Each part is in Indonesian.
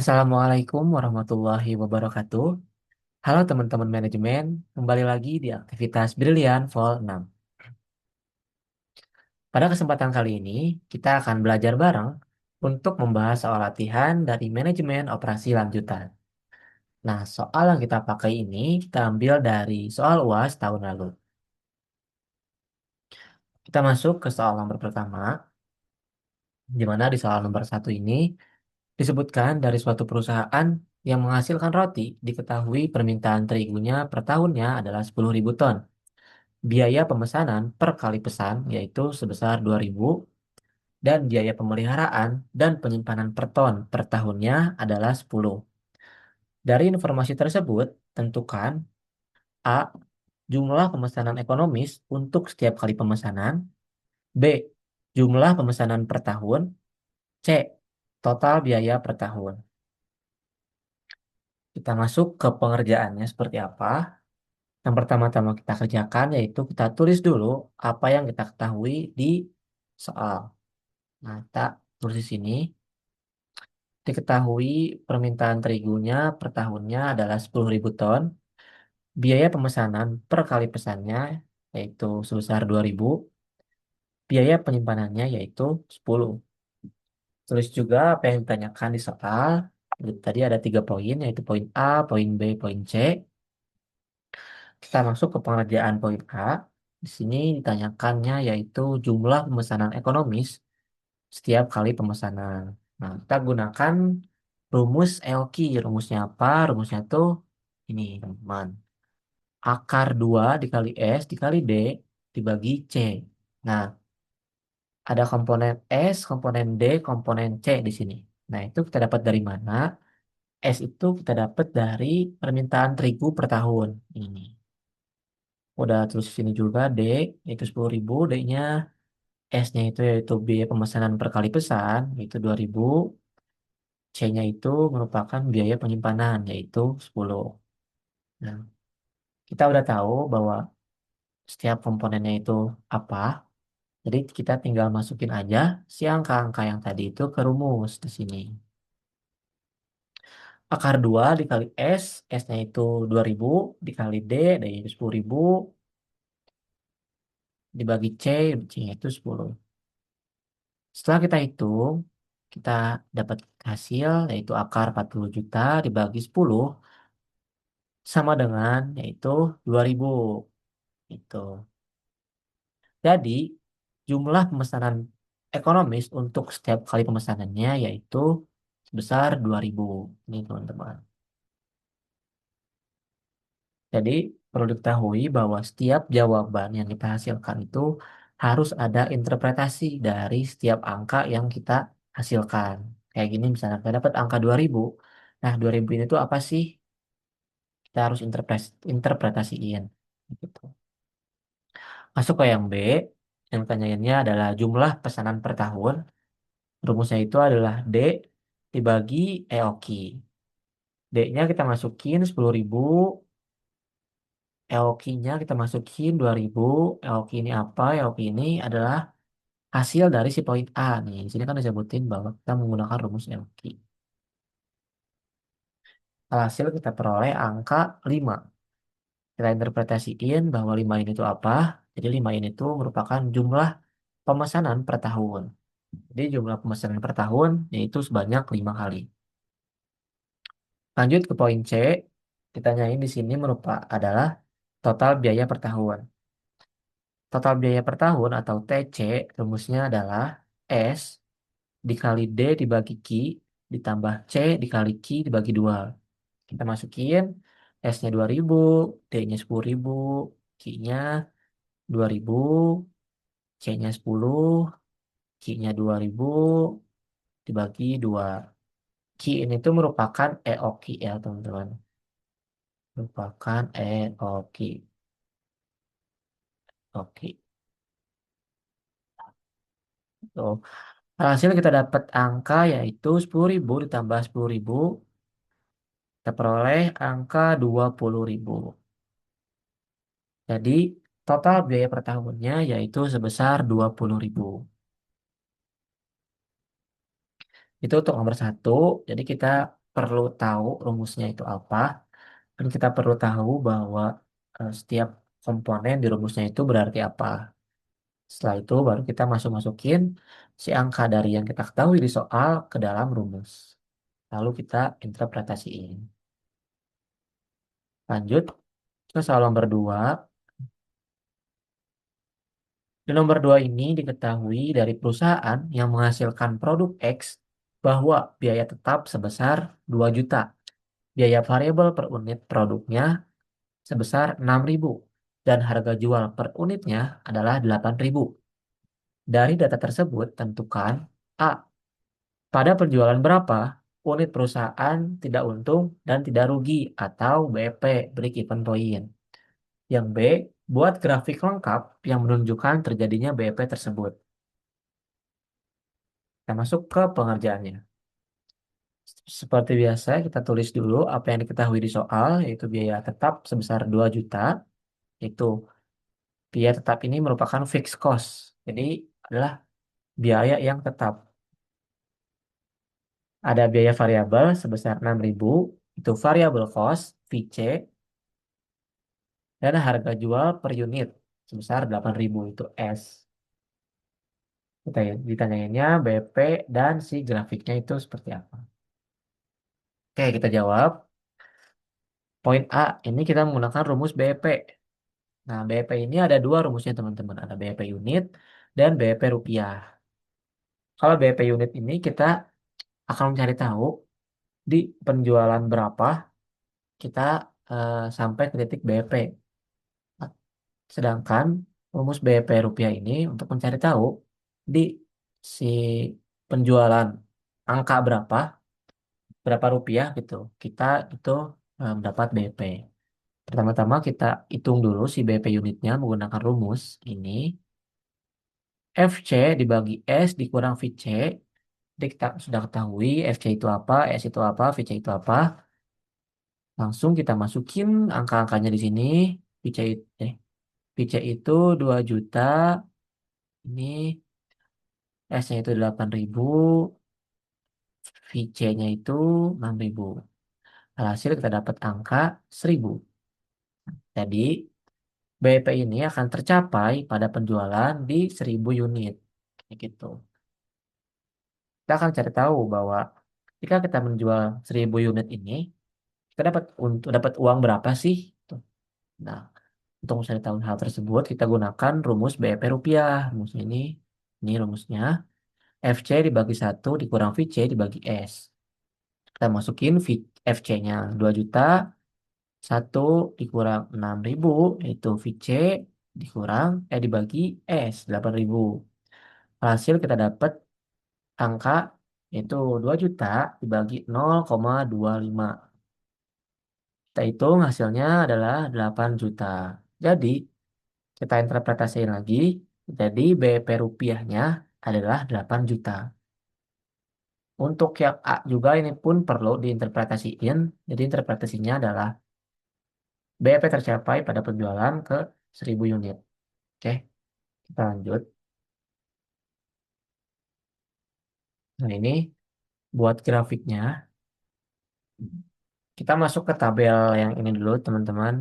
Assalamualaikum warahmatullahi wabarakatuh. Halo teman-teman manajemen, kembali lagi di aktivitas Brilian Vol 6. Pada kesempatan kali ini, kita akan belajar bareng untuk membahas soal latihan dari manajemen operasi lanjutan. Nah, soal yang kita pakai ini kita ambil dari soal UAS tahun lalu. Kita masuk ke soal nomor pertama, di mana di soal nomor satu ini disebutkan dari suatu perusahaan yang menghasilkan roti diketahui permintaan terigunya per tahunnya adalah 10.000 ton. Biaya pemesanan per kali pesan yaitu sebesar 2.000 dan biaya pemeliharaan dan penyimpanan per ton per tahunnya adalah 10. Dari informasi tersebut, tentukan A. Jumlah pemesanan ekonomis untuk setiap kali pemesanan. B. Jumlah pemesanan per tahun. C. Total biaya per tahun. Kita masuk ke pengerjaannya seperti apa. Yang pertama-tama kita kerjakan yaitu kita tulis dulu apa yang kita ketahui di soal. Nah, kita tulis di sini. Diketahui permintaan terigunya per tahunnya adalah 10.000 ton. Biaya pemesanan per kali pesannya yaitu sebesar 2.000. Biaya penyimpanannya yaitu 10. Tulis juga apa yang ditanyakan di soal. Jadi tadi ada 3 poin yaitu poin A, poin B, poin C. Kita masuk ke pengerjaan poin A. Di sini ditanyakannya yaitu jumlah pemesanan ekonomis setiap kali pemesanan. Nah, kita gunakan rumus LQ. Rumusnya apa? Rumusnya tuh ini, teman. Akar 2 dikali S dikali D dibagi C. Nah, ada komponen S, komponen D, komponen C di sini. Nah, itu kita dapat dari mana? S itu kita dapat dari permintaan terigu per tahun. Ini. Udah terus sini juga D, yaitu 10.000. D-nya, S-nya itu yaitu biaya pemesanan per kali pesan, yaitu 2.000. C-nya itu merupakan biaya penyimpanan, yaitu 10. Nah, kita udah tahu bahwa setiap komponennya itu apa. Jadi kita tinggal masukin aja si angka-angka yang tadi itu ke rumus di sini. Akar 2 dikali S, S-nya itu 2.000, dikali D, D-nya itu 10.000, dibagi C, C-nya itu 10. Setelah kita hitung, kita dapat hasil yaitu akar 40 juta dibagi 10 sama dengan yaitu 2.000. Itu. Jadi, jumlah pemesanan ekonomis untuk setiap kali pemesanannya yaitu sebesar 2.000. Ini teman-teman. Jadi, perlu diketahui bahwa setiap jawaban yang kita hasilkan itu harus ada interpretasi dari setiap angka yang kita hasilkan. Kayak gini misalnya kita dapat angka 2.000. Nah, 2.000 ini tuh apa sih? Kita harus interpretasiin. Gitu. Masuk ke yang B, yang tanyainnya adalah jumlah pesanan per tahun. Rumusnya itu adalah D dibagi EOQ. D-nya kita masukin 10.000, EOQ-nya kita masukin 2.000. EOQ ini apa? EOQ ini adalah hasil dari si poin A nih. Di sini kan disebutin bahwa kita menggunakan rumus EOQ. Alhasil kita peroleh angka 5. Kita interpretasiin bahwa 5 ini itu apa? Jadi 5 ini itu merupakan jumlah pemesanan per tahun. Jadi jumlah pemesanan per tahun yaitu sebanyak 5 kali. Lanjut ke poin C, ditanyain di sini adalah total biaya per tahun. Total biaya per tahun atau TC rumusnya adalah S dikali D dibagi Q ditambah C dikali Q dibagi 2. Kita masukin S-nya 2.000, D-nya 10.000, Q-nya 2.000, C-nya 10, Q-nya 2.000 dibagi 2. Q ini tuh merupakan EOQ ya teman-teman. Merupakan EOQ. Oke. Tuh. Hasil kita dapat angka yaitu 10.000 ditambah 10.000. Kita peroleh angka 20.000. Jadi total biaya per tahunnya yaitu sebesar 20.000. Itu untuk nomor satu. Jadi kita perlu tahu rumusnya itu apa, dan kita perlu tahu bahwa setiap komponen di rumusnya itu berarti apa. Setelah itu baru kita masuk-masukin si angka dari yang kita ketahui di soal ke dalam rumus. Lalu kita interpretasiin. Lanjut ke soal nomor 2. Di nomor 2 ini diketahui dari perusahaan yang menghasilkan produk X bahwa biaya tetap sebesar 2 juta. Biaya variabel per unit produknya sebesar 6.000 dan harga jual per unitnya adalah 8.000. Dari data tersebut tentukan A. Pada penjualan berapa unit perusahaan tidak untung dan tidak rugi atau BP, break even point. Yang B, buat grafik lengkap yang menunjukkan terjadinya BP tersebut. Kita masuk ke pengerjaannya. Seperti biasa, kita tulis dulu apa yang diketahui di soal, yaitu biaya tetap sebesar 2 juta. Itu biaya tetap ini merupakan fixed cost. Jadi adalah biaya yang tetap. Ada biaya variabel sebesar 6.000, itu variable cost, VC, dan harga jual per unit sebesar 8.000, itu S. Kita ditanyainnya BP dan si grafiknya itu seperti apa. Oke, kita jawab. Poin A, ini kita menggunakan rumus BP. Nah, BP ini ada dua rumusnya teman-teman. Ada BP unit dan BP rupiah. Kalau BP unit ini kita akan mencari tahu di penjualan berapa kita sampai ke titik BP. Nah, sedangkan rumus BP rupiah ini untuk mencari tahu di si penjualan angka berapa rupiah gitu. Kita itu mendapat BP. Pertama-tama kita hitung dulu si BP unitnya menggunakan rumus ini. FC dibagi S dikurang VC. Jadi kita sudah ketahui FC itu apa, S itu apa, VC itu apa. Langsung kita masukin angka-angkanya di sini. VC, VC itu 2 juta. Ini S-nya itu 8.000. VC-nya itu 6.000. Hasil kita dapat angka 1.000. Jadi BP ini akan tercapai pada penjualan di 1.000 unit. Kayak gitu. Kita akan cari tahu bahwa ketika kita menjual 1.000 unit ini, kita dapat uang berapa sih? Tuh. Nah, untuk mencari tahu hal tersebut, kita gunakan rumus BP rupiah. Rumus ini rumusnya. FC dibagi 1 dikurang VC dibagi S. Kita masukin FC-nya 2 juta, 1 dikurang 6.000, yaitu VC dibagi S, 8.000. Hasil kita dapat angka yaitu 2 juta dibagi 0,25. Kita hitung hasilnya adalah 8 juta. Jadi, kita interpretasiin lagi. Jadi, BP rupiahnya adalah 8 juta. Untuk yang A juga ini pun perlu diinterpretasiin. Jadi, interpretasinya adalah BP tercapai pada penjualan ke 1.000 unit. Oke, kita lanjut. Nah, ini buat grafiknya. Kita masuk ke tabel yang ini dulu, teman-teman.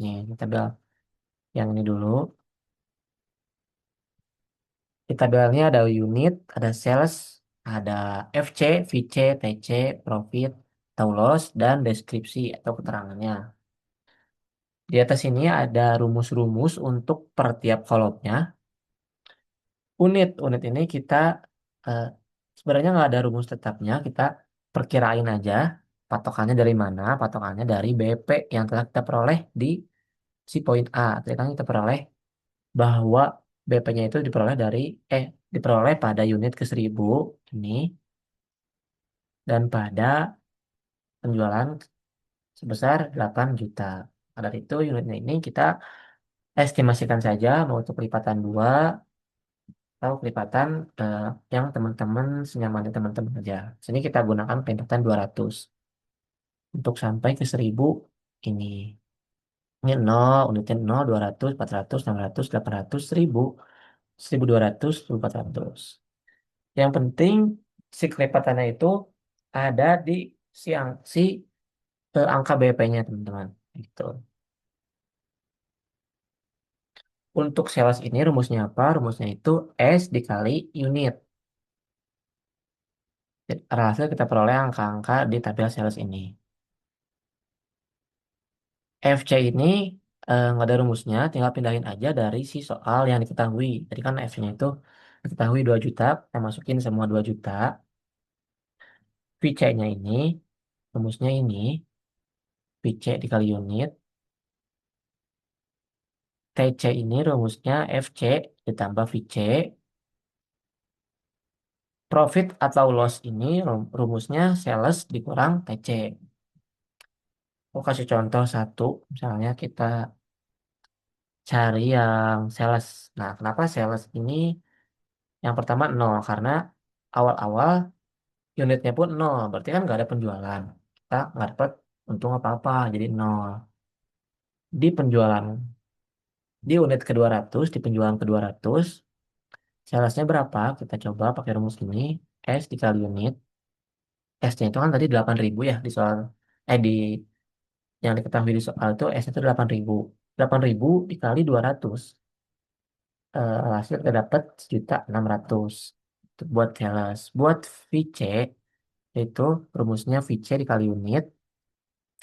Nih, ini tabel yang ini dulu. Di tabelnya ada unit, ada sales, ada FC, VC, TC, profit, atau loss, dan deskripsi atau keterangannya. Di atas ini ada rumus-rumus untuk per tiap kolomnya. Unit ini kita eh, sebenarnya nggak ada rumus tetapnya, kita perkirain aja patokannya dari mana. Patokannya dari BP yang telah kita peroleh di si poin A. Tadi kan kita peroleh bahwa BP-nya itu diperoleh pada unit ke 1.000 ini, dan pada penjualan sebesar 8 juta. Nah, dari itu unitnya ini kita estimasikan saja mau itu kelipatan 2 atau kelipatan eh, yang teman-teman senyamannya teman-teman aja. Sini kita gunakan kelipatan 200 untuk sampai ke 1.000 ini. Ini 0, unitnya 0, 200, 400, 600, 800, 1.000, 1.200, 1.400. Yang penting si kelipatannya itu ada di si angka BP-nya teman-teman. Gitu. Untuk sales ini rumusnya apa? Rumusnya itu S dikali unit. Jadi, alhasil kita peroleh angka-angka di tabel sales ini. FC ini nggak ada rumusnya, tinggal pindahin aja dari si soal yang diketahui. Jadi kan FC-nya itu diketahui 2 juta, kita masukin semua 2 juta. VC-nya ini, rumusnya ini, VC dikali unit. TC ini rumusnya FC ditambah VC. Profit atau loss ini rumusnya sales dikurang TC. Aku kasih contoh satu, misalnya kita cari yang sales. Nah, kenapa sales ini yang pertama nol? Karena awal-awal unitnya pun nol, berarti kan nggak ada penjualan. Kita nggak dapat untung apa-apa, jadi nol. Di penjualan, di unit ke 200, di penjualan ke 200, salesnya berapa? Kita coba pakai rumus ini, S dikali unit. S-nya itu kan tadi 8.000 ya di soal, di yang diketahui di soal itu S itu 8.000. 8.000 dikali 200, hasil kita dapat 1.600.000. Itu buat sales. Buat VC, itu rumusnya VC dikali unit.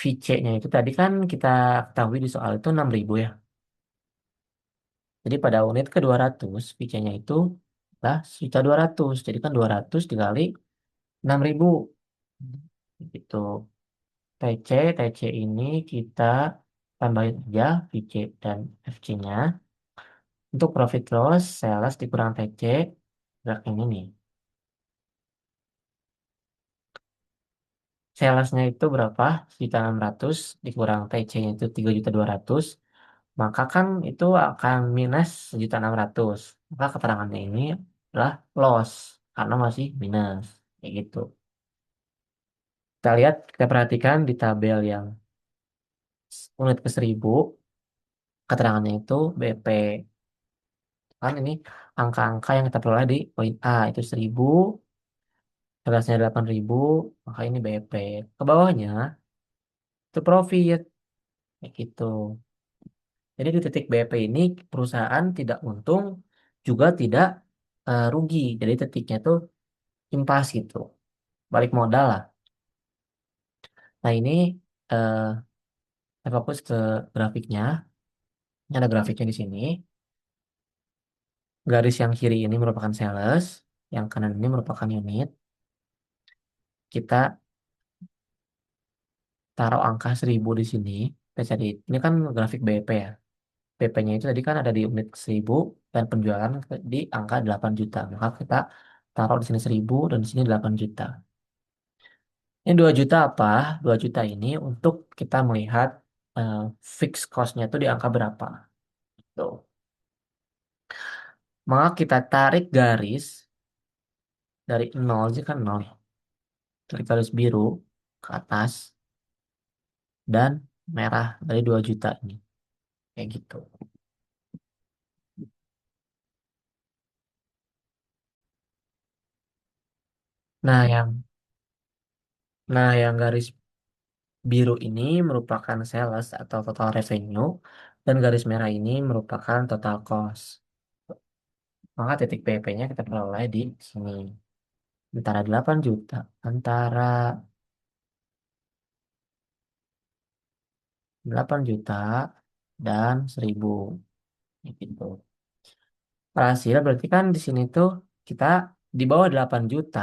VC-nya itu tadi kan kita ketahui di soal itu 6.000 ya. Jadi pada unit ke 200, VC-nya itu lah 1.200.000. Jadi kan 200 dikali 6.000. Gitu. TC, TC ini kita tambahin aja VC dan FC-nya. Untuk profit loss, sales dikurang TC, berat ini nih. Salesnya itu berapa? 1.600 dikurang TC-nya itu 3.200.000. Maka kan itu akan minus 1.600.000. Maka keterangannya ini adalah loss karena masih minus. Kayak gitu. Kita lihat, kita perhatikan di tabel yang unit ke 1.000, keterangannya itu BP. Kan ini angka-angka yang kita peroleh di poin A itu 1.000, salesnya 8.000, maka ini BP. Ke bawahnya itu profit. Kayak gitu. Jadi di titik BP ini perusahaan tidak untung juga tidak rugi. Jadi titiknya tuh impas gitu. Balik modal lah. Nah ini eh, saya fokus ke grafiknya. Ini ada grafiknya di sini. Garis yang kiri ini merupakan sales, yang kanan ini merupakan unit. Kita taruh angka 1.000 di sini. Jadi ini kan grafik BP ya. BP-nya itu tadi kan ada di unit 1.000 dan penjualan di angka 8 juta. Maka kita taruh di sini 1.000 dan di sini 8 juta. Ini 2 juta apa? 2 juta ini untuk kita melihat eh, fixed cost-nya itu di angka berapa. Tuh. Maka kita tarik garis dari nol aja kan nol, ya. Tarik garis biru ke atas dan merah dari 2 juta ini. Kayak gitu. Nah, yang garis biru ini merupakan sales atau total revenue dan garis merah ini merupakan total cost. Maka titik PP-nya kita peroleh di sini. Antara 8 juta, antara 8 juta dan 1.000 gitu. Hasil berarti kan di sini tuh kita di bawah 8 juta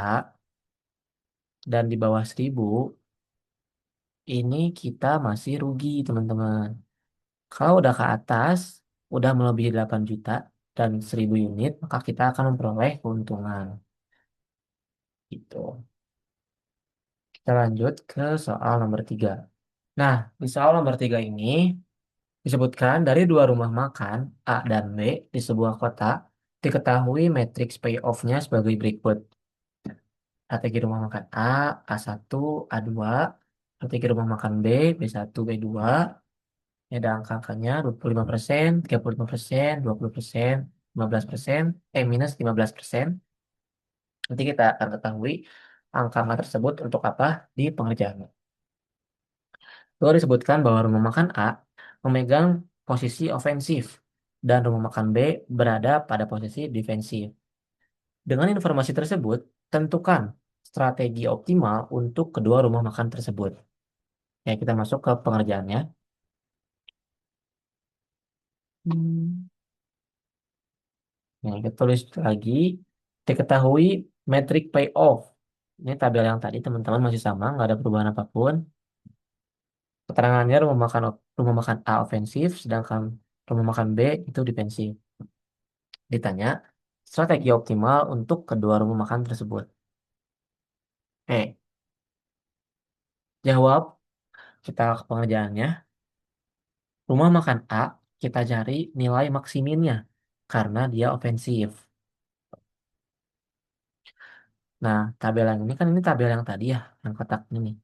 dan di bawah 1.000 ini kita masih rugi teman-teman. Kalau udah ke atas, udah melebihi 8 juta dan 1.000 unit, maka kita akan memperoleh keuntungan. Gitu. Kita lanjut ke soal nomor 3. Nah, di soal nomor 3 ini disebutkan dari dua rumah makan A dan B di sebuah kota diketahui matriks payoff-nya sebagai berikut. Strategi rumah makan A, A1, A2, strategi rumah makan B, B1, B2. Ini ada angka-angkanya 25%, 35%, 20%, 15%, minus 15%. Nanti kita akan ketahui angka-angka tersebut untuk apa di pengerjaan. Lalu disebutkan bahwa rumah makan A memegang posisi ofensif dan rumah makan B berada pada posisi defensif. Dengan informasi tersebut, tentukan strategi optimal untuk kedua rumah makan tersebut. Ya, kita masuk ke pengerjaannya. Hmm. Ya, kita tulis lagi, diketahui metrik payoff. Ini tabel yang tadi teman-teman masih sama, nggak ada perubahan apapun. Keterangannya rumah makan A ofensif, sedangkan rumah makan B itu defensif. Ditanya strategi optimal untuk kedua rumah makan tersebut. Jawab kita ke pengerjaannya. Rumah makan A kita cari nilai maksiminnya karena dia ofensif. Nah, tabel yang ini kan ini tabel yang tadi ya, yang kotak ini.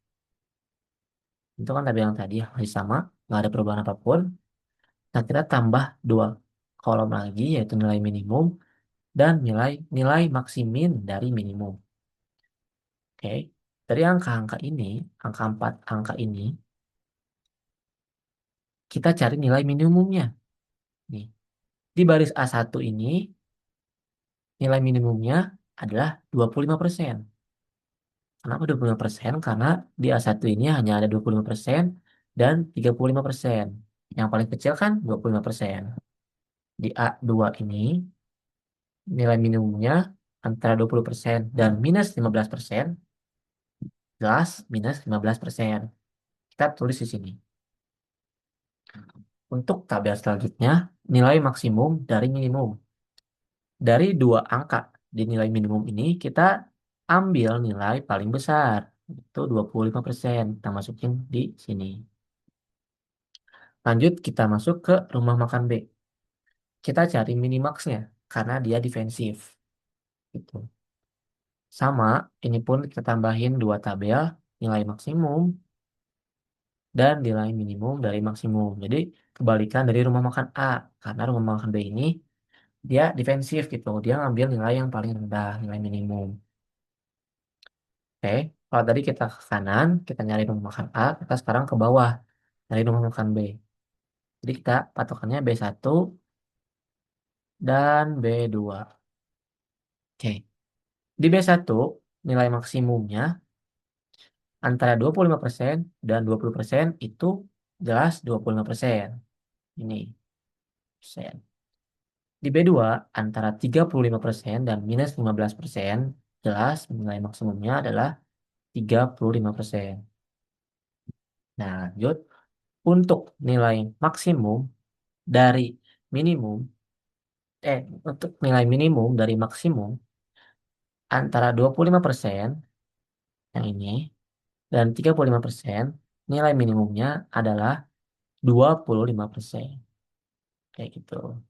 Itu kan tabel yang tadi ya, masih sama, nggak ada perubahan apapun. Nah, kita tambah dua kolom lagi, yaitu nilai minimum dan nilai nilai maksimin dari minimum. Oke, dari angka-angka ini, angka 4 angka ini, kita cari nilai minimumnya. Nih, di baris A1 ini, nilai minimumnya adalah 25%. Kenapa 25%? Karena di A1 ini hanya ada 25% dan 35%. Yang paling kecil kan 25%. Di A2 ini, nilai minimumnya antara 20% dan minus 15%, jelas minus 15%. Kita tulis di sini. Untuk tabel selanjutnya, nilai maksimum dari minimum. Dari dua angka di nilai minimum ini, kita ambil nilai paling besar. Itu 25%. Kita masukin di sini. Lanjut, kita masuk ke rumah makan B. Kita cari minimaxnya, karena dia defensif. Gitu. Sama, ini pun kita tambahin dua tabel, nilai maksimum dan nilai minimum dari maksimum. Jadi kebalikan dari rumah makan A, karena rumah makan B ini dia defensif gitu. Dia ngambil nilai yang paling rendah, nilai minimum. Oke, kalau tadi kita ke kanan, kita nyari rumah makan A, kita sekarang ke bawah, nyari rumah makan B. Jadi kita patokannya B1 dan B2. Oke, di B1 nilai maksimumnya antara 25% dan 20% itu jelas 25%. Ini persen. Di B2 antara 35% dan minus 15% jelas nilai maksimumnya adalah 35%. Nah, lanjut. Untuk nilai maksimum dari minimum, untuk nilai minimum dari maksimum antara 25% yang ini dan 35% nilai minimumnya adalah 25%. Kayak gitu.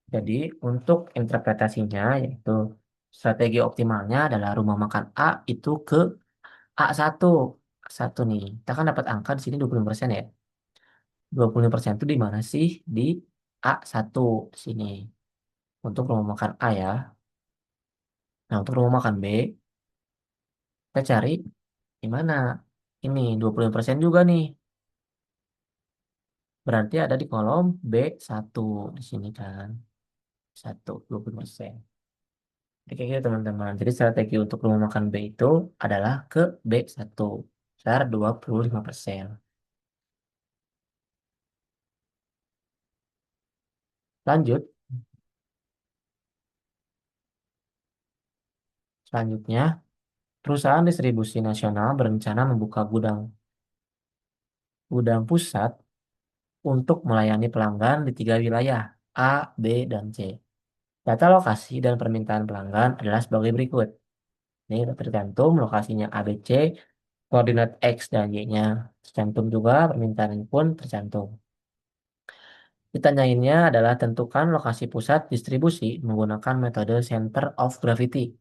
Jadi untuk interpretasinya yaitu strategi optimalnya adalah rumah makan A itu ke A1. A1 nih. Kita kan dapat angka di sini 25% ya. 25% itu di mana sih? Di A1 di sini. Untuk rumah makan A ya. Nah, untuk rumah makan B, kita cari di mana? Ini 25% juga nih. Berarti ada di kolom B1 di sini kan. 25%. Jadi kayak gitu teman-teman. Jadi strategi untuk rumah makan B itu adalah ke B1. Sebesar 25%. Lanjut, selanjutnya, perusahaan distribusi nasional berencana membuka gudang gudang pusat untuk melayani pelanggan di tiga wilayah A, B, dan C. Data lokasi dan permintaan pelanggan adalah sebagai berikut. Ini tercantum lokasinya A, B, C, koordinat X dan Y-nya. Tercantum juga permintaan pun tercantum. Ditanyainnya adalah tentukan lokasi pusat distribusi menggunakan metode center of gravity.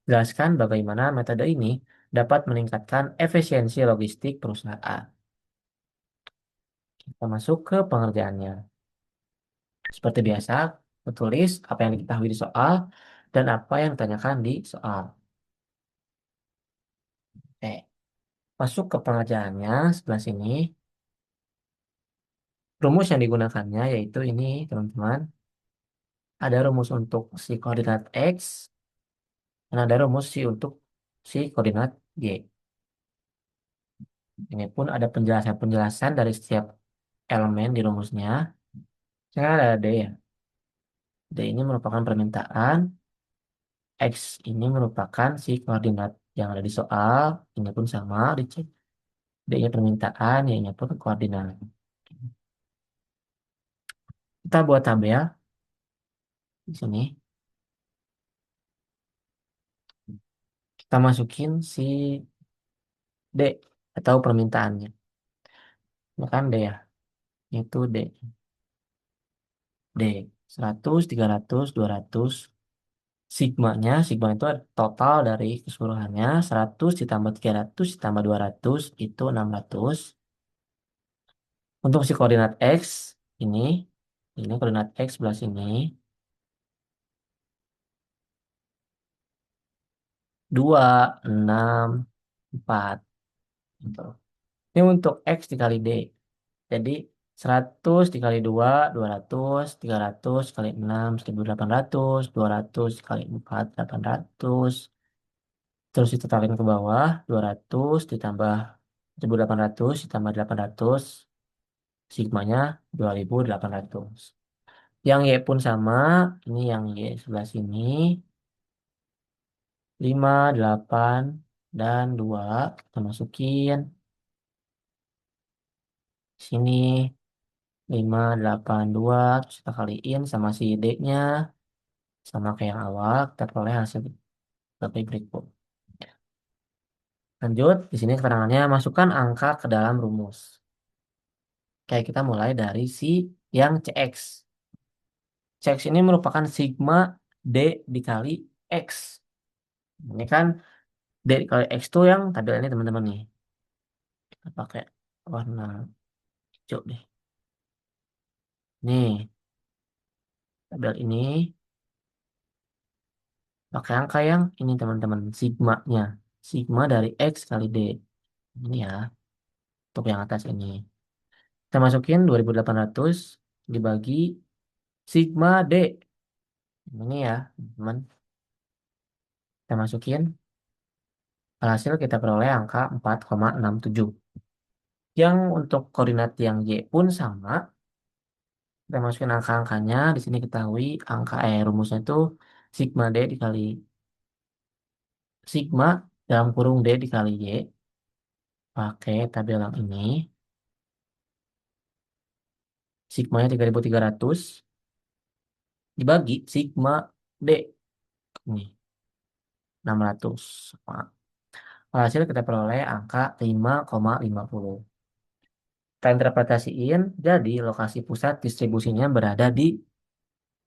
Jelaskan bagaimana metode ini dapat meningkatkan efisiensi logistik perusahaan. Kita masuk ke pengerjaannya. Seperti biasa, tulis apa yang diketahui di soal dan apa yang ditanyakan di soal. Oke, masuk ke pengerjaannya sebelah sini. Rumus yang digunakannya yaitu ini, teman-teman. Ada rumus untuk si koordinat X, dan ada rumus si untuk si koordinat Y. Ini pun ada penjelasan-penjelasan dari setiap elemen di rumusnya. Misalnya ada D ya. D ini merupakan permintaan, X ini merupakan si koordinat yang ada di soal, ini pun sama, dicek. D-nya permintaan, Y-nya pun koordinat. Kita buat tabel di sini. Kita masukin si D atau permintaannya. Ini kan D ya, itu D. D 100, 300, 200. Sigma itu total dari keseluruhannya. 100 ditambah 300 ditambah 200 itu 600. Untuk si koordinat X ini, ini koordinat X sebelah sini, 2 6 4 gitu. Ini untuk X dikali D. Jadi 100 dikali 2, 200, 300 kali 6, 1800, 200 kali 4, 800. Terus ditotalin ke bawah, 200 ditambah 1800 ditambah 800, sigmanya 2800. Yang Y pun sama, ini yang Y sebelah sini, 5 8 dan 2 kita masukin sini, 5 8 2 terus kita kaliin sama si D-nya, sama kayak yang awal, kita peroleh hasil seperti berikut. Lanjut, di sini keterangannya, masukkan angka ke dalam rumus. Kayak kita mulai dari si yang CX. CX ini merupakan sigma D dikali X. Ini kan D dikali X tuh yang tabel ini teman-teman nih. Kita pakai warna hijau deh. Nih, tabel ini pakai angka yang ini teman-teman, sigma-nya. Sigma dari X kali D. Ini ya, untuk yang atas ini. Kita masukin 2800 dibagi sigma D. Ini ya, teman. Kita masukin, hasil kita peroleh angka 4,67. Yang untuk koordinat yang Y pun sama. Kita masukin angka-angkanya. Di sini ketahui angka rumusnya itu sigma D dikali sigma dalam kurung D dikali Y. Pakai tabel yang ini. Sigmanya 3300 dibagi sigma D. Ini 600. Hasil kita peroleh angka 5,50. Kita interpretasiin, jadi lokasi pusat distribusinya berada di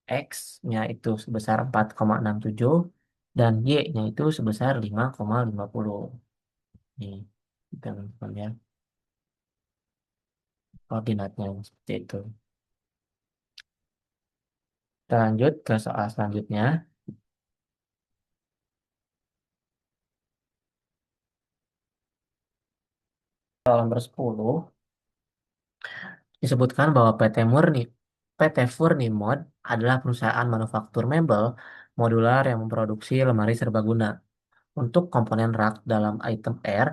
X-nya itu sebesar 4,67 dan Y-nya itu sebesar 5,50. Nih, teman-teman ya, koordinatnya seperti itu. Kita lanjut ke soal selanjutnya. Soal nomor 10 disebutkan bahwa PT Furnimod adalah perusahaan manufaktur mebel modular yang memproduksi lemari serbaguna. Untuk komponen rak dalam item R,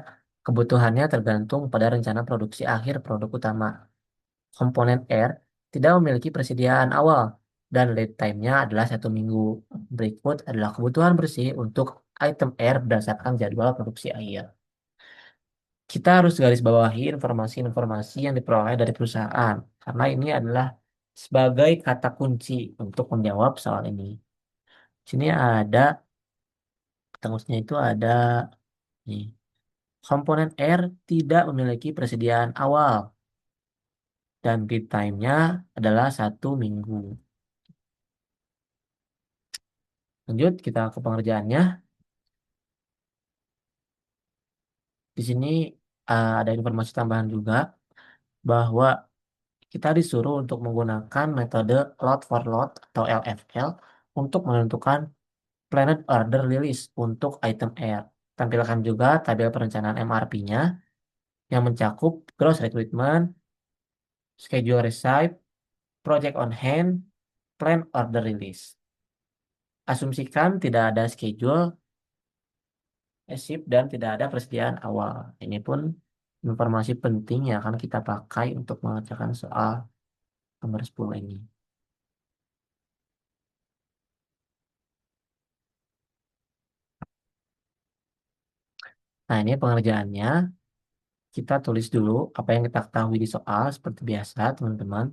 kebutuhannya tergantung pada rencana produksi akhir produk utama. Komponen R tidak memiliki persediaan awal dan lead time-nya adalah 1 minggu. Berikut adalah kebutuhan bersih untuk item R berdasarkan jadwal produksi akhir. Kita harus garis bawahi informasi-informasi yang diperoleh dari perusahaan, karena ini adalah sebagai kata kunci untuk menjawab soal ini. Sini ada, tengusnya itu ada nih, komponen R tidak memiliki persediaan awal dan lead time-nya adalah 1 minggu. Lanjut, kita ke pengerjaannya. Di sini ada informasi tambahan juga bahwa kita disuruh untuk menggunakan metode load for load atau LFL untuk menentukan Planet Order Release untuk item R. Tampilkan juga tabel perencanaan MRP-nya yang mencakup gross recruitment, schedule receipt, project on hand, plan order release. Asumsikan tidak ada schedule, ship, dan tidak ada persediaan awal. Ini pun informasi penting yang akan kita pakai untuk mengerjakan soal nomor 10 ini. Nah, ini pengerjaannya. Kita tulis dulu apa yang kita ketahui di soal seperti biasa, teman-teman.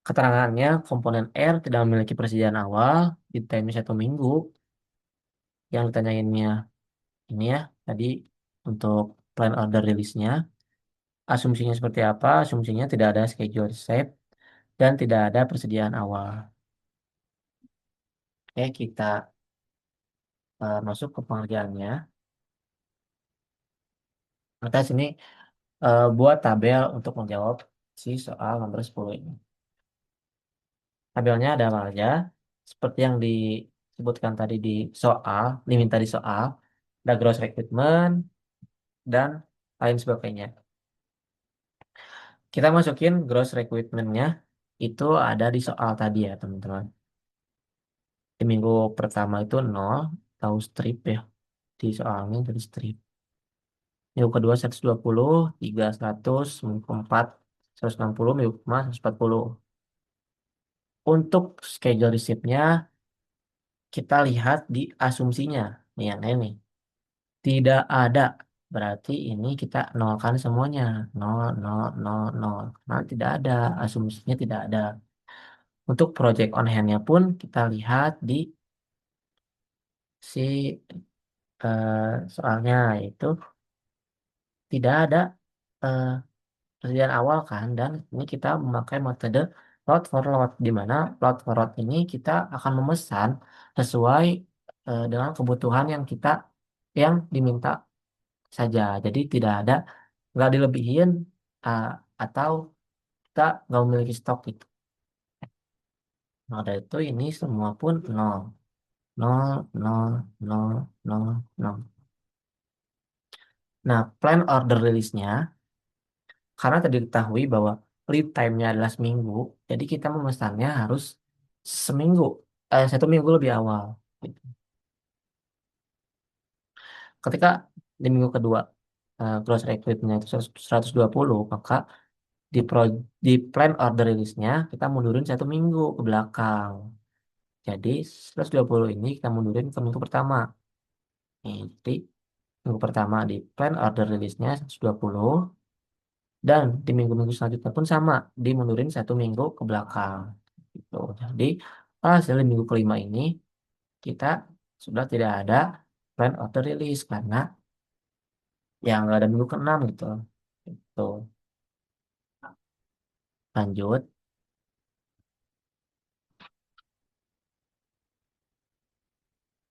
Keterangannya, komponen R tidak memiliki persediaan awal di time 1 minggu. Yang ditanyainnya ini ya, tadi untuk plan order release-nya. Asumsinya seperti apa? Asumsinya tidak ada schedule shape dan tidak ada persediaan awal. Oke, kita masuk ke pengerjaannya. Kita sini buat tabel untuk menjawab si soal nomor 10 ini. Tabelnya ada apa aja? Seperti yang disebutkan tadi di soal, diminta di soal, ada gross recruitment dan lain sebagainya. Kita masukin gross recruitment-nya itu ada di soal tadi ya, teman-teman. Di minggu pertama itu 0, tahu strip ya. Di soalnya dari strip. Minggu kedua 120, 3 100, minggu keempat 160, minggu kelima 140. Untuk schedule receipt-nya, kita lihat di asumsinya. Nih yang ini. Tidak ada. Berarti ini kita nolkan semuanya. Nol, nol, nol, nol. Nah, tidak ada. Asumsinya tidak ada. Untuk project on hand-nya pun kita lihat di si soalnya itu tidak ada eh, persediaan awal kan. Dan ini kita memakai metode load for load. Di mana load for load ini kita akan memesan sesuai dengan kebutuhan yang yang diminta saja. Jadi tidak ada nggak dilebihin uh, atau kita nggak memiliki stok gitu. Nah, dari itu ini semua pun nol, nol, nol, nol, nol, nol. Nah, plan order release-nya karena tadi diketahui bahwa lead time-nya adalah seminggu, jadi kita memesannya harus seminggu, 1 minggu lebih awal. Gitu. Ketika di minggu kedua gross recruitment itu 120, maka di, pro, di plan order release-nya kita mundurin 1 minggu ke belakang. Jadi 120 ini kita mundurin ke minggu pertama. Nih, jadi minggu pertama di plan order release-nya 120 dan di minggu-minggu selanjutnya pun sama, dimundurin 1 minggu ke belakang. Gitu. Jadi hasil di minggu kelima ini kita sudah tidak ada plan order release karena yang nggak ada minggu keenam gitu. Gitu. Lanjut.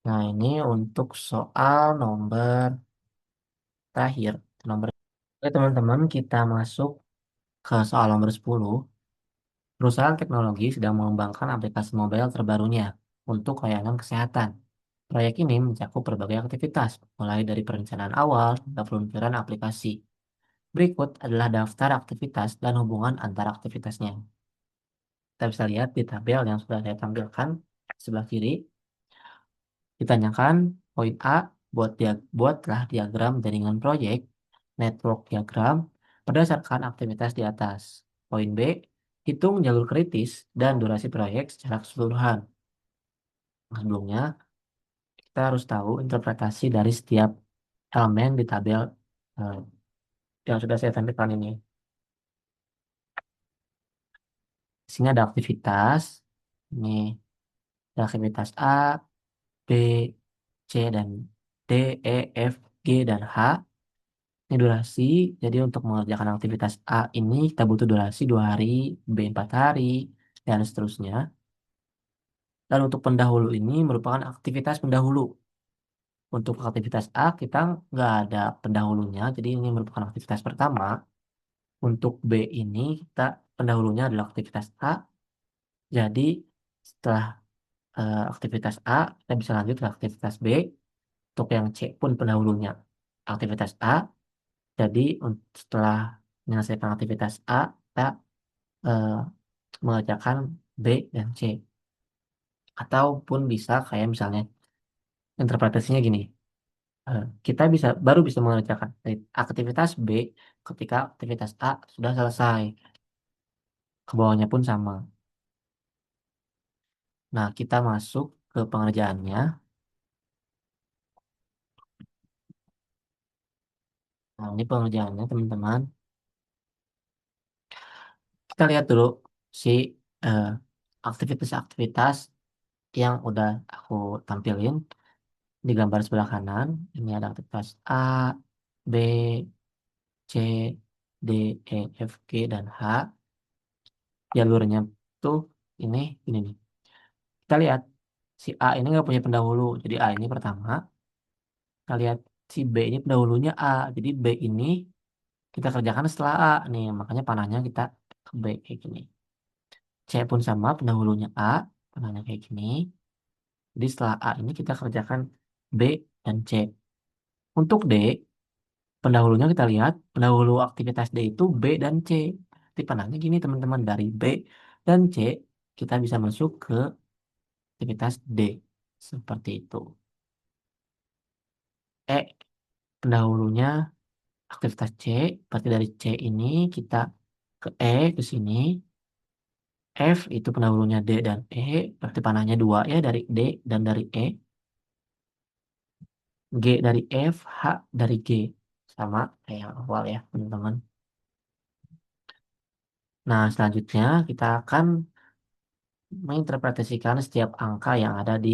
Nah ini untuk soal nomor terakhir. Nomor Oke teman-teman kita masuk ke soal nomor 10. Perusahaan teknologi sedang mengembangkan aplikasi mobile terbarunya untuk layanan kesehatan. Proyek ini mencakup berbagai aktivitas, mulai dari perencanaan awal hingga peluncuran aplikasi. Berikut adalah daftar aktivitas dan hubungan antara aktivitasnya. Kita bisa lihat di tabel yang sudah saya tampilkan sebelah kiri. Ditanyakan poin A, buatlah diagram jaringan proyek, network diagram, berdasarkan aktivitas di atas. Poin B, hitung jalur kritis dan durasi proyek secara keseluruhan. Sebelumnya, kita harus tahu interpretasi dari setiap elemen di tabel eh, yang sudah saya tampilkan ini. Di sini ada aktivitas. Ini ada aktivitas A, B, C, dan D, E, F, G, dan H. Ini durasi. Jadi untuk mengerjakan aktivitas A ini kita butuh durasi 2 hari, B 4 hari, dan seterusnya. Dan untuk pendahulu ini merupakan aktivitas pendahulu. Untuk aktivitas A kita nggak ada pendahulunya, jadi ini merupakan aktivitas pertama. Untuk B ini kita pendahulunya adalah aktivitas A. Jadi setelah aktivitas A kita bisa lanjut ke aktivitas B. Untuk yang C pun pendahulunya aktivitas A. Jadi setelah menyelesaikan aktivitas A, kita eh, mengerjakan B dan C. Ataupun bisa kayak misalnya interpretasinya gini. Kita baru bisa mengerjakan aktivitas B ketika aktivitas A sudah selesai. Ke bawahnya pun sama. Nah, kita masuk ke pengerjaannya. Nah, ini pengerjaannya, teman-teman. Kita lihat dulu si eh, aktivitas-aktivitas yang udah aku tampilin di gambar sebelah kanan. Ini ada aktivitas A, B, C, D, E, F, G, dan H. Jalurnya tuh ini nih. Kita lihat si A ini nggak punya pendahulu, jadi A ini pertama. Kita lihat si B ini pendahulunya A, jadi B ini kita kerjakan setelah A nih, makanya panahnya kita ke B kayak gini. C pun sama, pendahulunya A, panahnya kayak gini. Jadi setelah A ini kita kerjakan B dan C. Untuk D, pendahulunya kita lihat, pendahulu aktivitas D itu B dan C. Jadi panahnya gini teman-teman, dari B dan C kita bisa masuk ke aktivitas D. Seperti itu. E, pendahulunya aktivitas C, berarti dari C ini kita ke E ke sini. F itu pendahulunya D dan E, berarti panahnya dua ya dari D dan dari E. G dari F, H dari G. Sama kayak yang awal ya, teman-teman. Nah, selanjutnya kita akan menginterpretasikan setiap angka yang ada di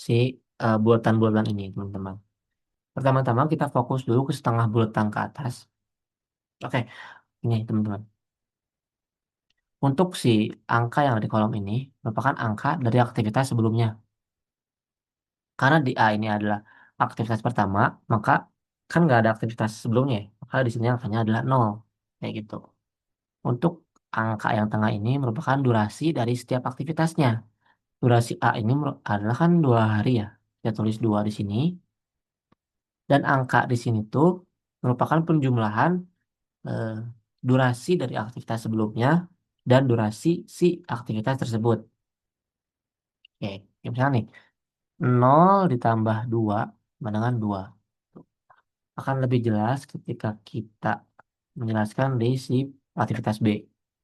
si bulatan-bulatan ini, teman-teman. Pertama-tama kita fokus dulu ke setengah bulatan ke atas. Oke, ini teman-teman. Untuk si angka yang ada di kolom ini merupakan angka dari aktivitas sebelumnya. Karena di A ini adalah aktivitas pertama, maka kan nggak ada aktivitas sebelumnya, ya. Maka di sini angkanya adalah nol. Kayak gitu. Untuk angka yang tengah ini merupakan durasi dari setiap aktivitasnya. Durasi A ini adalah kan 2 hari ya. Saya tulis 2 di sini. Dan angka di sini tuh merupakan penjumlahan eh, durasi dari aktivitas sebelumnya dan durasi si aktivitas tersebut. Oke, ya misalnya nih, 0 ditambah 2 sama dengan 2. Akan lebih jelas ketika kita menjelaskan di si aktivitas B.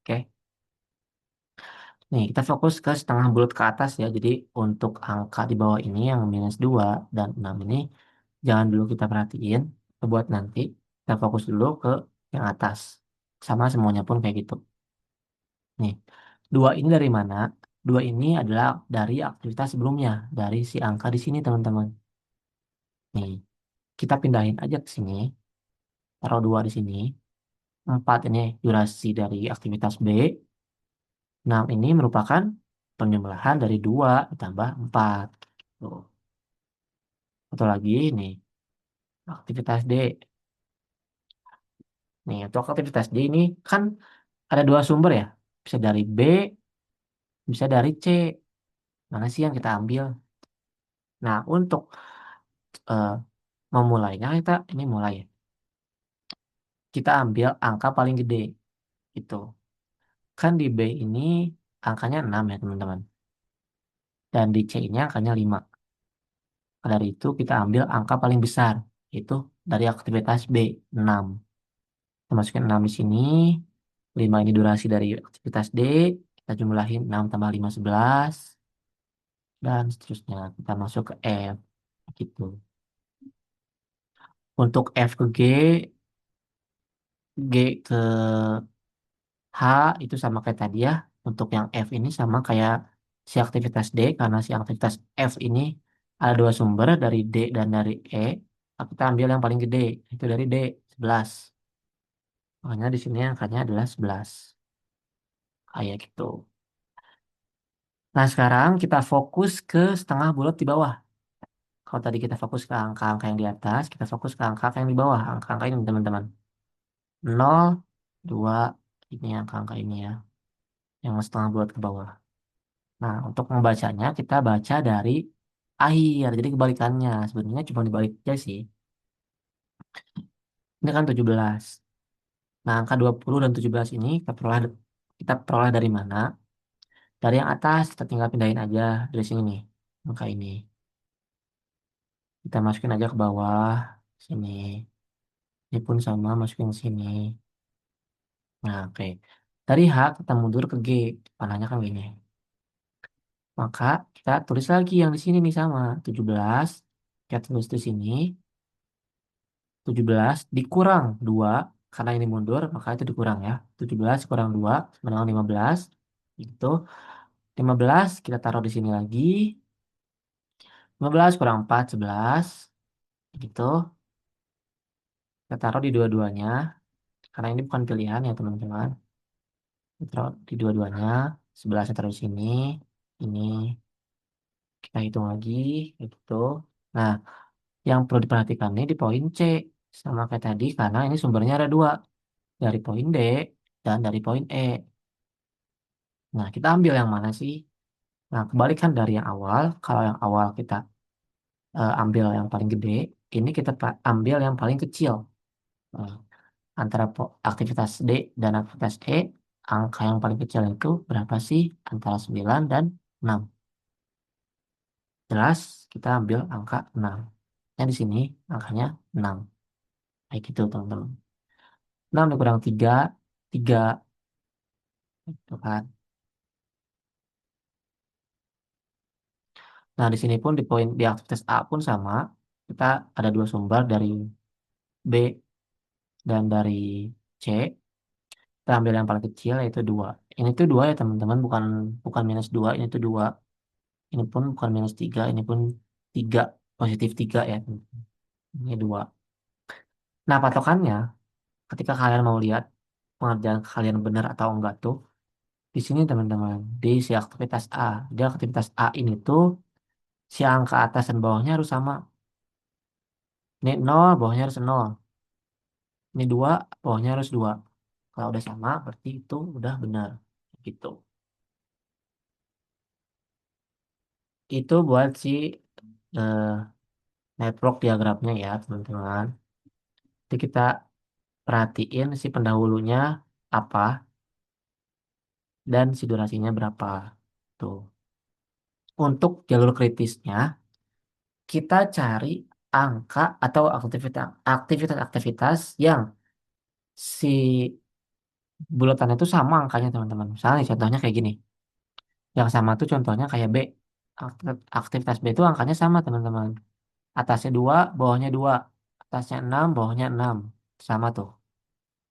Oke. Nih, kita fokus ke setengah bulat ke atas ya. Jadi untuk angka di bawah ini yang minus 2 dan 6 ini jangan dulu kita perhatiin. Kita buat nanti. Kita fokus dulu ke yang atas. Sama semuanya pun kayak gitu. Nih, 2 ini dari mana? 2 ini adalah dari aktivitas sebelumnya. Dari si angka di sini teman-teman. Nih, kita pindahin aja ke sini. Taruh 2 di sini. 4 ini durasi dari aktivitas B. 6 ini merupakan penjumlahan dari 2 ditambah 4. Tuh. Atau lagi nih, aktivitas D. Nih, untuk aktivitas D ini kan ada 2 sumber ya. Bisa dari B, bisa dari C. Mana sih yang kita ambil? Nah, untuk eh, memulainya kita ini mulai ya. Kita ambil angka paling gede. Gitu. Kan di B ini angkanya 6 ya, teman-teman. Dan di C ini angkanya 5. Dari itu kita ambil angka paling besar, yaitu dari aktivitas B, 6. Kita masukin 6 di sini. 5 ini durasi dari aktivitas D. Kita jumlahin 6 tambah 5, 11. Dan seterusnya kita masuk ke F. Gitu. Untuk F ke G, G ke H itu sama kayak tadi ya. Untuk yang F ini sama kayak si aktivitas D. Karena si aktivitas F ini ada 2 sumber dari D dan dari E. Kita ambil yang paling gede, itu dari D, 11. Makanya di sini angkanya adalah 11. Kayak gitu. Nah, sekarang kita fokus ke setengah bulat di bawah. Kalau tadi kita fokus ke angka-angka yang di atas, kita fokus ke angka-angka yang di bawah. Angka-angka ini, teman-teman. 0, 2, ini angka-angka ini ya. Yang setengah bulat ke bawah. Nah, untuk membacanya, kita baca dari akhir. Jadi kebalikannya. Sebenarnya cuma dibalik aja sih. Ini kan 17. Nah, angka 20 dan 17 ini kita peroleh dari mana? Dari yang atas, kita tinggal pindahin aja dari sini nih. Angka ini. Kita masukin aja ke bawah. Sini. Ini pun sama, masukin sini. Nah, oke. Dari H, kita mundur ke G. Panahnya kan gini. Maka kita tulis lagi yang di sini nih sama. 17. Kita tulis di sini. 17 dikurang 2. Karena ini mundur, maka itu dikurang ya. 17 kurang 2 sama dengan 15. Itu 15 kita taruh di sini lagi. 15 kurang 4, 11. Gitu. Kita taruh di dua-duanya. Karena ini bukan pilihan ya teman-teman. Kita taruh di dua-duanya. 11 saya taruh di sini. Ini kita hitung lagi. Gitu. Nah, yang perlu diperhatikan ini di poin C. Sama kayak tadi, karena ini sumbernya ada dua. Dari poin D dan dari poin E. Nah, kita ambil yang mana sih? Nah, kebalikan dari yang awal. Kalau yang awal kita ambil yang paling gede, ini kita ambil yang paling kecil. Nah, antara aktivitas D dan aktivitas E, angka yang paling kecil itu berapa sih? Antara 9 dan 6. Jelas, kita ambil angka 6. Nah, di sini angkanya 6. Kayak gitu, teman-teman. 6 dikurang 3, 3. Gitu kan. Nah, di sini pun di poin di aktivitas A pun sama. Kita ada dua sumber dari B dan dari C. Kita ambil yang paling kecil yaitu 2. Ini tuh 2 ya teman-teman, bukan bukan minus 2, ini tuh 2. Ini pun bukan minus 3, ini pun 3, positif 3 ya. Ini 2. Nah, patokannya ketika kalian mau lihat pengerjaan kalian benar atau enggak tuh, di sini teman-teman, di si aktivitas A. Di aktivitas A ini tuh si angka atas dan bawahnya harus sama. Ini 0, bawahnya harus 0. Ini 2, bawahnya harus 2. Kalau udah sama, berarti itu udah benar. Gitu. Itu buat si eh, network diagramnya ya, teman-teman. Jadi kita perhatiin si pendahulunya apa dan si durasinya berapa. Tuh. Untuk jalur kritisnya, kita cari angka atau aktivitas-aktivitas yang si bulatannya itu sama angkanya, teman-teman. Misalnya nih, contohnya kayak gini. Yang sama tuh contohnya kayak B. Aktivitas B itu angkanya sama, teman-teman. Atasnya 2, bawahnya 2. Atasnya 6, bawahnya 6. Sama tuh.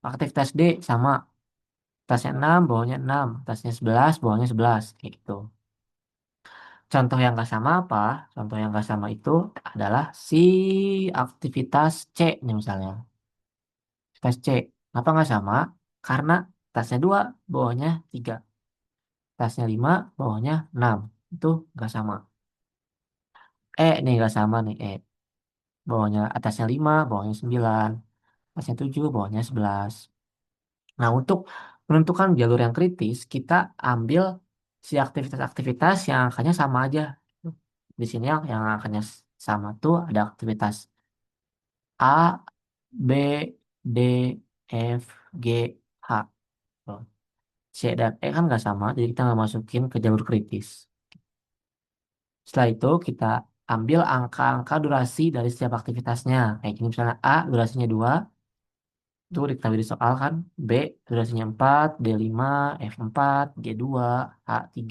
Aktivitas D sama. Atasnya 6, bawahnya 6. Atasnya 11, bawahnya 11. Kayak gitu. Contoh yang nggak sama apa? Contoh yang nggak sama itu adalah si aktivitas C nih misalnya. Aktivitas C. Kenapa nggak sama? Karena atasnya 2, bawahnya 3. Atasnya 5, bawahnya 6. Itu nggak sama. Nih nggak sama nih. Bawahnya atasnya 5, bawahnya 9. Atasnya 7, bawahnya 11. Nah, untuk menentukan jalur yang kritis, kita ambil si aktivitas-aktivitas yang angkanya sama aja. Di sini yang angkanya sama tuh ada aktivitas A, B, D, F, G, H. Tuh. C dan E kan nggak sama, jadi kita nggak masukin ke jalur kritis. Setelah itu kita ambil angka-angka durasi dari setiap aktivitasnya. Kayak gini misalnya A durasinya 2, itu diketahui di soal kan. B durasinya 4, D5, F4, G2, H3.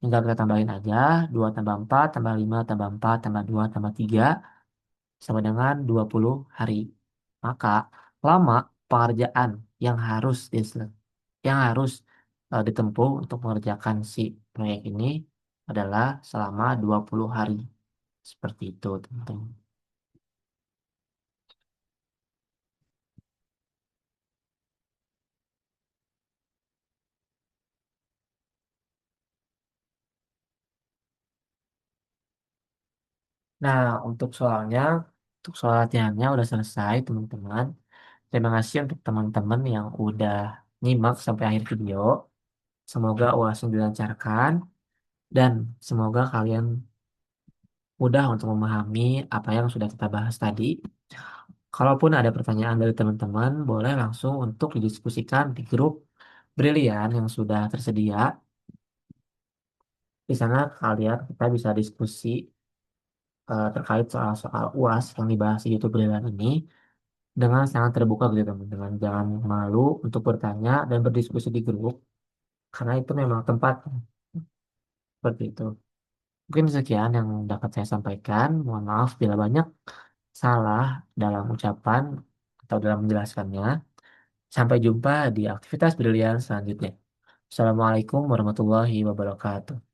Tinggal kita tambahin aja. 2 tambah 4 tambah 5 tambah 4 tambah 2 tambah 3 sama dengan 20 hari. Maka lama pengerjaan yang harus ditempuh untuk mengerjakan si proyek ini adalah selama 20 hari. Seperti itu, teman-teman. Nah, untuk soal latihannya udah selesai, teman-teman. Terima kasih untuk teman-teman yang udah nyimak sampai akhir video. Semoga UASnya dilancarkan dan semoga kalian mudah untuk memahami apa yang sudah kita bahas tadi. Kalaupun ada pertanyaan dari teman-teman, boleh langsung untuk didiskusikan di grup Brilian yang sudah tersedia. Di sana kalian kita bisa diskusi terkait soal-soal UAS yang dibahas di YouTube Brilian ini dengan sangat terbuka gitu teman-teman. Jangan malu untuk bertanya dan berdiskusi di grup karena itu memang tempat seperti itu. Mungkin sekian yang dapat saya sampaikan. Mohon maaf bila banyak salah dalam ucapan atau dalam menjelaskannya. Sampai jumpa di aktivitas brilian selanjutnya. Assalamualaikum warahmatullahi wabarakatuh.